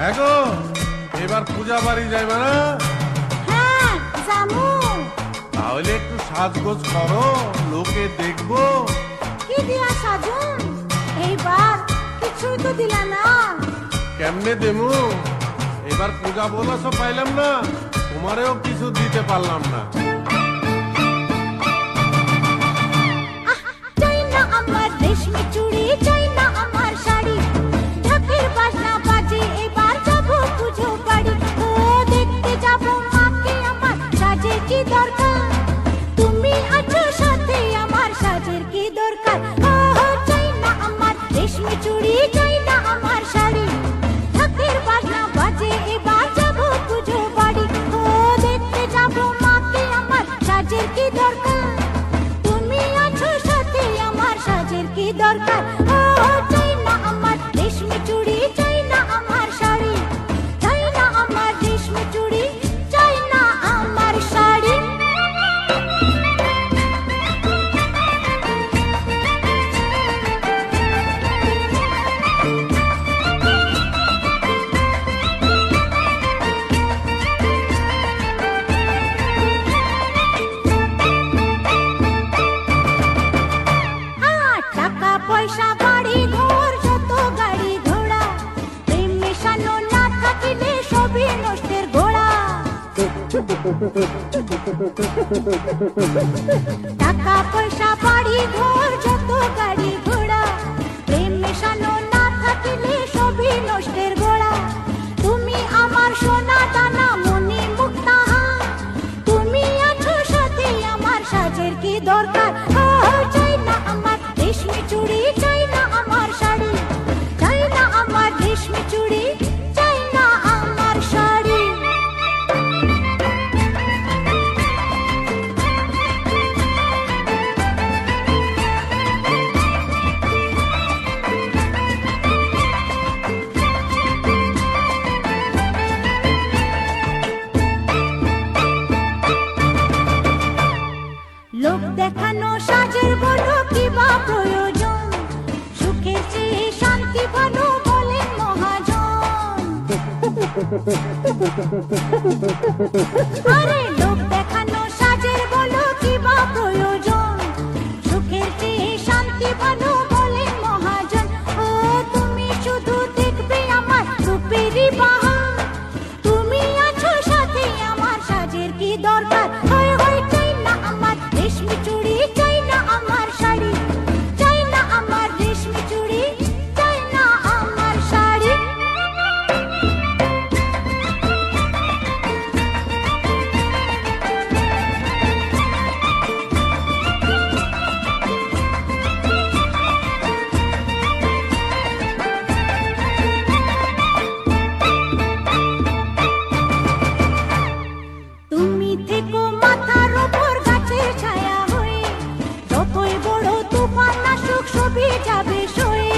এগো এবার পূজা বাড়ি যাইবে না? হ্যাঁ জামু। তাহলে একটু সাজগোজ করো, লোকে দেখবো। কি দিয়া সাজুন? এইবার কিছুই তো দিলা না। কেমনে দেমু? এবার পূজা বোনাসও পাইলাম না, তোমারেও কিছু দিতে পারলাম না। চাই না আমার রেশমি চুড়ি, চাই না আমার শাড়ি, ঢাকের বাজনা বাজে এবার যাবো পুজো বাড়ি। ও দেখতে যাবো মাকে আমার, সাজের কি দরকার? তুমি আছো সাথে আমার, সাজের কি দরকার? ও চাই না আমার রেশমি চুড়ি, চাই না আমার শাড়ি, ঢাকের বাজনা বাজে এবার যাবো পুজো বাড়ি। ও দেখতে যাবো মাকে আমার, সাজের কি দরকার? তুমি আছো সাথে আমার, সাজের কি দরকার? ও চাই না আমার রেশমি চুড়ি, চাই না আমার শাড়ি, চাই না আমার রেশমি চুড়ি, চাই না আমার শাড়ি। টাকা পয়সা বাড়ি ঘর যত গাড়ি ঘোড়া, প্রেম মেশানো না থাকিলে সবই নষ্টের ঘোড়া। টাকা পয়সা বাড়ি ঘর যত গাড়ি ঘোড়া, প্রেম মেশানো না থাকিলে সবই নষ্টের ঘোড়া। তুমি আমার সোনা দানা মনি মুক্তা, তুমি আছো সাথে আমার, সাজের কি দরকার? ও চাই না আমার রেশমি চুড়ি, চাই না আমার শাড়ি, চাই না আমার রেশমি চুড়ি, চাই না আমার শাড়ি। লোক দেখানো সাজের বলো কি বা প্রয়োজন? সুখের চেয়ে শান্তি ভালো বলেন মহাজন। আরে লোক দেখানো সাজের বলো কি বা প্রয়োজন? সুখের চেয়ে শান্তি ভালো বলেন মহাজন। ও তুমি শুধু দেখবে আমার রূপেরই বাহার, তুমি আছো সাথে আমার, সাজের কি দরকার? হয় হয় চাই না আমার রেশমি চুড়ি, চাই না আমার শাড়ি, চাই না আমার রেশমি চুড়ি, চাই না আমার শাড়ি। তুমি থেকো মাথার ওপর গাছের ছায়া হয়ে, যতই বড় তুফান আসুক সবই যাবে সয়ে।